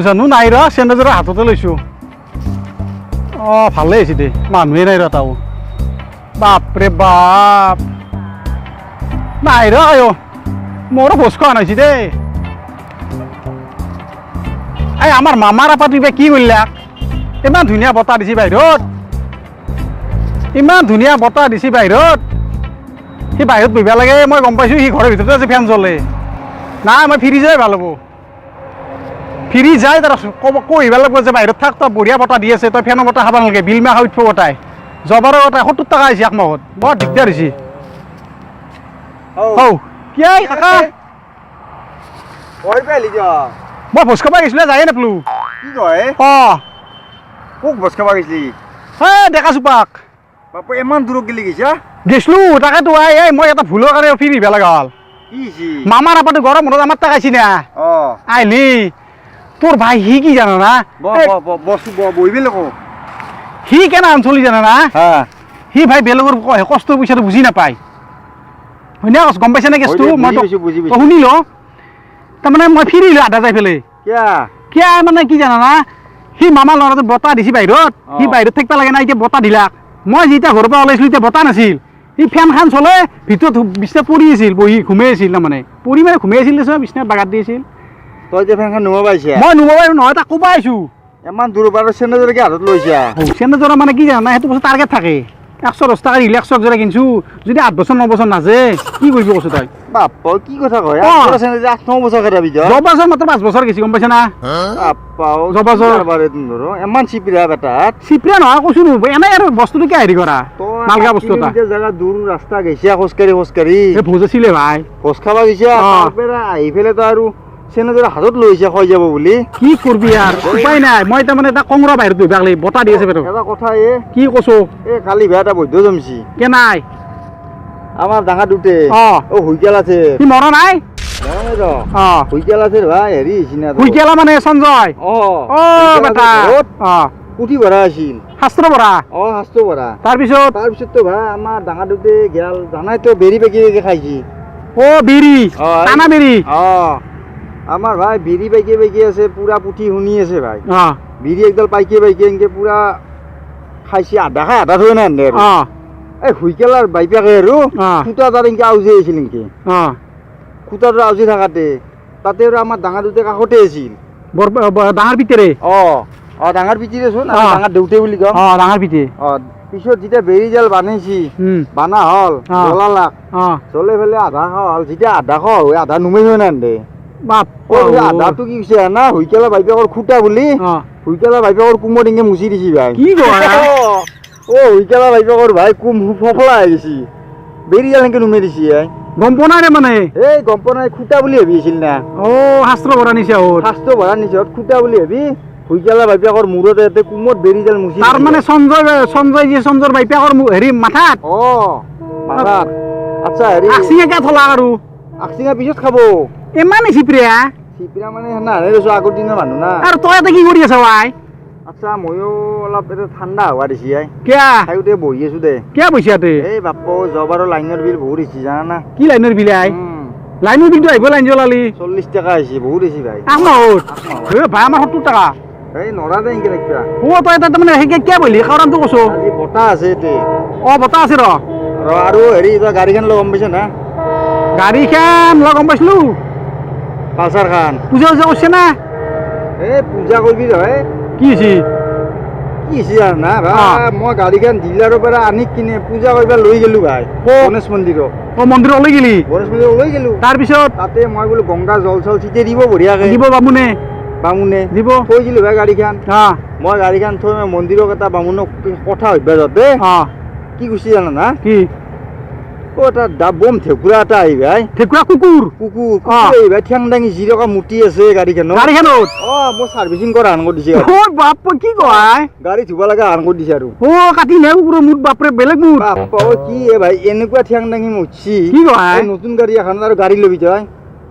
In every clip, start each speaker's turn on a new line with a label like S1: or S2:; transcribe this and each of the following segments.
S1: জানো নাই ৰ চেণ্ডেলযোৰ হাততে লৈছোঁ অঁ ভালেই হৈছে দে মানুহে নাই ৰ তাও বাপৰে বাপ নাই ৰ আয়ো মোৰো ভোজ খোৱা হৈছে দেই এই আমাৰ মামাৰ আপাটো কিবা কি কৰিলাক ইমান ধুনীয়া বতাহ দিছে বাহিৰত ইমান ধুনীয়া বতাহ দিছে বাহিৰত সি বাহিৰত বহিব লাগে মই গম পাইছোঁ সি ঘৰৰ ভিতৰতে আছে ফেন চলে নাই মই ফিৰি যোৱাই ভাল হ'ব ফিৰি যায় তাৰ কহিব লাগিব যে বাহিৰত থাক তই বঢ়িয়া বতাহ দি আছে তই ফেনৰ বতাহ খাব নালাগে বিল মাহ উঠিব বতাই জবাৰৰ বতাহ 70 টকা আহিছে এক মাহত বৰ দিগদাৰ হৈছে কি কাকা মই ভোজ খাব গৈছিলোঁ যায়ে নাপালোঁ
S2: কি কয়
S1: অঁ
S2: কোক ভোজ খাব গৈছিলি
S1: ডেকা চোপাক
S2: বাপু ইমান দূৰত গেলি গৈছা
S1: গৈছিলোঁ তাকেতো এই মই এটা ভুলৰ কাৰণে ফিৰি আহিব লগা হ'ল
S2: কি হৈছে
S1: মামাৰ আপাটো গৰম মনত আমাৰ তাক আহিছি না আহিলি তোৰ ভাই সি কি জানো না
S2: বহিবি লোক
S1: সি কেনে অঞ্চলি জানো না সি ভাই বেলেগৰ কষ্ট পইচাটো বুজি নাপায় হয়নে গম পাইছে নে কেছটো মই শুনি ল তাৰমানে মই ফিৰিলোঁ আধা যাই পেলাই কিয় মানে কি জানা না সি মামাৰ ল'ৰাটো বতাহ দিছে বাহিৰত সি বাহিৰত থাকিব লাগে না এতিয়া বতাহ দিলাক মই যেতিয়া ঘৰৰ পৰা ওলাইছিলোঁ এতিয়া বতাহ নাছিল সি ফেনখন চলে ভিতৰত বিচনাত পৰি আছিল বহি ঘুমাই আছিল তাৰমানে পৰি মানে ঘুমাই আছিল দেচোন বিচনাত বাগাত দি আছিল
S2: তই যে ফেনখন নুমাব আহিছা
S1: মই নুমাব নহয় তাক ক'ব আহিছোঁ
S2: ইমান দূৰৰ পৰা চেণ্ডেলযোৰকে হাতত লৈছা
S1: চেণ্ডেলযোৰা মানে কি জানা সেইটো বস্তু টাৰ্গেট থাকে 110 টকা ৰিলেক্স একযোৰা কিনিছোঁ যদি 8 বছৰ 9 বছৰ নাজে কি কৰিবি কৈছোঁ তই
S2: বাপ কি কথা কয় 8 বছৰ খেদাবি
S1: 10 বছৰ মাত্ৰ 5 বছৰ গেছি গম পাইছা না
S2: ইমান চিপিৰা বেটাত
S1: চিপিৰা নহয় কৈছোঁ এনে আৰু বস্তুটো কি হেৰি কৰা মালগা বস্তু এটা
S2: জেগা দূৰ ৰাস্তা গৈছা খোজকাঢ়ি
S1: এই ভোজ আছিলে ভাই
S2: ভোজ খাব গৈছা আহি পেলাই তো আৰু চেণ্ডেলযোৰ হাতত লৈছে হৈ যাব বুলি
S1: কি কৰবি আৰু উপায় নাই মই তাৰমানে এটা কংৰা বাহিৰত বহিব লাগলি বতাহ দি আছে বেটো
S2: এটা কথা
S1: কি কৈছো
S2: কালি বেয়া এটা বৈদ্য জমছি
S1: কে নাই
S2: আমাৰ ডাঙৰ দুটে হুইকেল আছে
S1: সি মৰা নাই
S2: হুইকেল আছে ভাই হেৰি হৈছি
S1: হুইকেলা মানে সঞ্জয় বেটা
S2: পুথি ভৰা আছিল
S1: শাস্ত্ৰ পঢ়া
S2: শাস্ত্ৰ ভৰা
S1: তাৰপিছততো
S2: ভাই আমাৰ ডাঙৰ দুটে গেল জানাইতো বেৰি বেগি খাইছি
S1: বিৰি টানা বিৰি
S2: আমাৰ ভাই বিৰি বাইকে আছে পুৰা পুঠি শুনি আছে ভাই বিৰি একডাল পাইকে এনেকে পুৰা খাইছে আধা খাই আধা থৈ নাই এই হুইকেলাৰ বাইপাকে আৰু খুটা তাৰ এনেকে আউজি আছিল নেকি খুটাটো আউজি থাকাতে তাতে আৰু আমাৰ ডাঙৰ দুটা কাষতে আছিল
S1: ডাঙৰ পিতেৰে
S2: ডাঙৰ পিতিৰে চোন ডাঙৰ দেউতে বুলি কওঁ
S1: ডাঙৰ পিতে
S2: পিছত যেতিয়া বেৰি জাল বান্ধিছি বানা হল জ্বলালাক জ্বলাই পেলাই আধা খোৱা হল যেতিয়া আধা খোৱা হয় আধা নুমাই থৈ নাই আধাটো কি কৈছে না হুইকেলা বাইপাকৰ খুটা বুলি হুইকেলা বাইপাকৰ কুমত এনেকে মুচি দিছি ভাই
S1: কি
S2: হুইকেলা বাইপাকৰ ভাই কুম ফফলা হৈ গৈছি বেৰি জাল এনেকে নুমাই দিছি
S1: গম পোৱা নাই মানে
S2: এই গম পোৱা নাই খুটা বুলি ভাবি আছিল না
S1: শাস্ত্ৰ ভৰা নিচা
S2: খুটা বুলি ভাবি হুইকেলা বাইপাকৰ মূৰত ইয়াতে কুমত বেৰি জাল মুচি
S1: তাৰ মানে সঞ্জয় বাইপাকৰ হেৰি মাথাত
S2: মাথাত আচ্ছা হেৰি
S1: আকচিঙা থলা আৰু
S2: আকচিঙা পিছত খাব
S1: ইমান চিপৰিয়া
S2: মানে আগৰ দিনৰ মানুহ না
S1: আৰু তই এটা কি কৰি আছ ভাই
S2: আচ্ছা ময়ো অলপ এটা ঠাণ্ডা হোৱা দিছি
S1: কিয়া
S2: ঠাইতে বহি আছো দে
S1: কিয়া বহিছা তই
S2: এই বাপ্পা জবাৰৰ লাইনৰ বিল বহুত আহিছে জানা না
S1: কি লাইনৰ বিল লাইনৰ বিলটো আহিব লাইন জ্বলালি
S2: 40 টকা আহিছে বহুত আহিছে ভাই
S1: ভাই আমাৰ 70 টকা
S2: এই নৰা দে এনেকে নাকিবা
S1: তই এটা তাৰমানে সেইকে কিয় বহিলি কাৰণটো কৈছো
S2: বতাহ আছে এতে
S1: বতাহ আছে
S2: আৰু হেৰি তই গাড়ীখন লগ গম পাইছ না
S1: গাড়ীখন লগ গম পাইছিলো
S2: পালচাৰ খান
S1: পূজা কৰিছে না
S2: এই পূজা কৰিবি নহয়
S1: কি
S2: হৈছে জানা ভাই মই গাড়ীখন ডিলাৰৰ পৰা আনি কিনে পূজা কৰিব লৈ গেলো ভাই গণেশ মন্দিৰত
S1: মন্দিৰত লৈ গেলি
S2: গণেশ মন্দিৰত লৈ গেলো তাৰপিছত তাতে মই বোলো গংগা জল চল ছিটিয়াই দিব বঢ়িয়াকে
S1: দিব বামুণে
S2: দিব থৈ দিলো ভাই গাড়ীখন মই গাড়ীখন থৈ মন্দিৰত এটা বামুণক কথা সুধিব যাওঁতে কি কৈছে জানা না কি এটা বম ঠেকুৰা এটা আহি ভাই
S1: ঠেকুৰা কুকুৰ
S2: আহি ভাই ঠেং দাঙি 0 টকা মুটি আছে গাড়ীখনত মই চাৰ্ভিচিং কৰা হান কৰি দিছে
S1: বাপ কি কয়
S2: গাড়ী ধুব লগা হান কৰি দিছে আৰু
S1: কাটি নে কুকুৰ মুঠ বাপৰে বেলেগ মুঠ
S2: বাপ কি ভাই এনেকুৱা ঠেং দাঙি মুঠছি
S1: কি কয়
S2: নতুন গাড়ী এখন আৰু গাড়ী লবি তই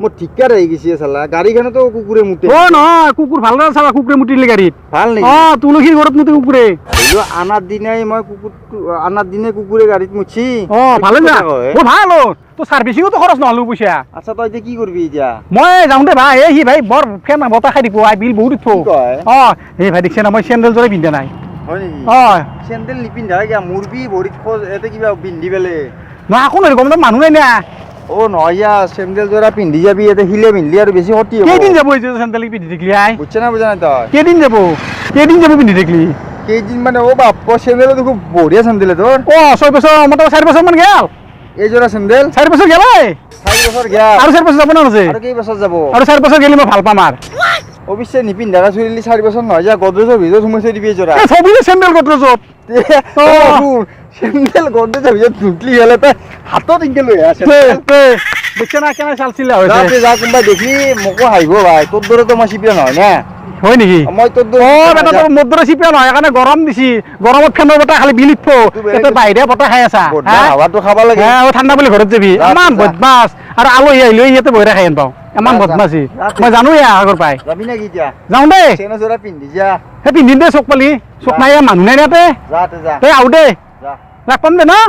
S2: মোৰ ঠিকাৰ আহি গৈছে চালা গাড়ীখনতো কুকুৰে মুতে
S1: অ নহয় কুকুৰ ভাল না চাবা কুকুৰে মুতিলে গাড়ীত
S2: ভাল নেকি
S1: অ তুলসীৰ ঘৰত মুতে কুকুৰে
S2: হইলো আনাৰ দিনাই মই আনাৰ দিনে কুকুৰে গাড়ীত মুতছি
S1: অ ভালে না অ ভাল তো সাৰ্ভিসিংতো খৰচ নহলো পইচা
S2: আচ্ছা তই এতিয়া কি কৰিবি এতিয়া
S1: মই যাওঁ দে ভাই এই ভাই বৰ ফেন বতাহ খাই দিব আই বিল বহুত উঠো
S2: কয়
S1: অ এই ভাই দেখছে না মই চেন্ডেল জোৰে পিন্ধা নাই
S2: হয় নেকি
S1: অ
S2: চেন্ডেল নিপিন্ধা কিয়া মুৰবি ভৰিত খোজ এতে কিবা পিন্ধি পেলে
S1: নহয় আকৌ নাই গম মানুহ নাই না
S2: ও নহয় চেন্ডেল জোৰা পিন্ধি যাবি এতে হিলে পিন্ধলি আৰু বেছি ক্ষতি হ'ব
S1: কেইদিন যাব এই চেন্ডেল পিন্ধি থাকিলি আই
S2: বুঝছ না বুঝা নাই তই
S1: কেইদিন যাব পিন্ধি থাকিলি
S2: কেইদিন মানে ও বাপ চেন্ডেল দেখো বঢ়িয়া চেন্ডেল তোৰ
S1: অ 6 বছৰ মোটামুটি 4 বছৰ মান গেল
S2: এই জোৰা চেন্ডেল
S1: 4 বছৰ গেল
S2: 4 বছৰ গেল
S1: আৰু 4 বছৰ যাব না আছে
S2: আৰু কেই বছৰ যাব
S1: আৰু 4 বছৰ গেলি মই ভাল পাম আর
S2: অৱশ্যে নিপিন্ধাকা চুৰিলি 4 বছৰ নহয় যা গডৰেজৰ ভিতৰত সোমাই থৈ দিবি এই জোৰা
S1: সবিলে চেন্ডেল গডৰেজত
S2: চেন্ডেল গডৰেজৰ ভিতৰত ঢুকলি হলে তই হাতত ইনকে লৈ আছে
S1: দেখছে না কেনে চালছিলা হৈছে
S2: যাতে যা কোনবা দেখি মোকো হাঁহিব ভাই তোৰ দৰে তো মই চিপিয়া নহয় না
S1: হয় নেকি
S2: মই তোৰ দৰে
S1: ও বেটা তোর মধ্যে চিপিয়া নহয় কাৰণে গৰম দিছি গৰমত ফেনৰ বতাহ খালি বিলিত থো এতে বাহিৰে বতাহ খাই আছা
S2: হাৱাটো খাবা লাগে
S1: হ্যাঁ ও ঠাণ্ডা বুলি ঘৰত যাবি ইমান বদমাছ আৰু আলহী আহিলে ইয়াতে বহিৰে খাই পাওঁ ইমান বদমাছি মই জানো আগৰ পাই
S2: যাবি নেকি এতিয়া
S1: যাওঁ দে
S2: চেনা জোৰা পিন্ধি যা
S1: সেই পিন্ধিম দে চক পালি চক নাই মানুহ নাই ইয়াতে
S2: যা
S1: তই আহো দে
S2: যা
S1: ৰাখ পাম দে না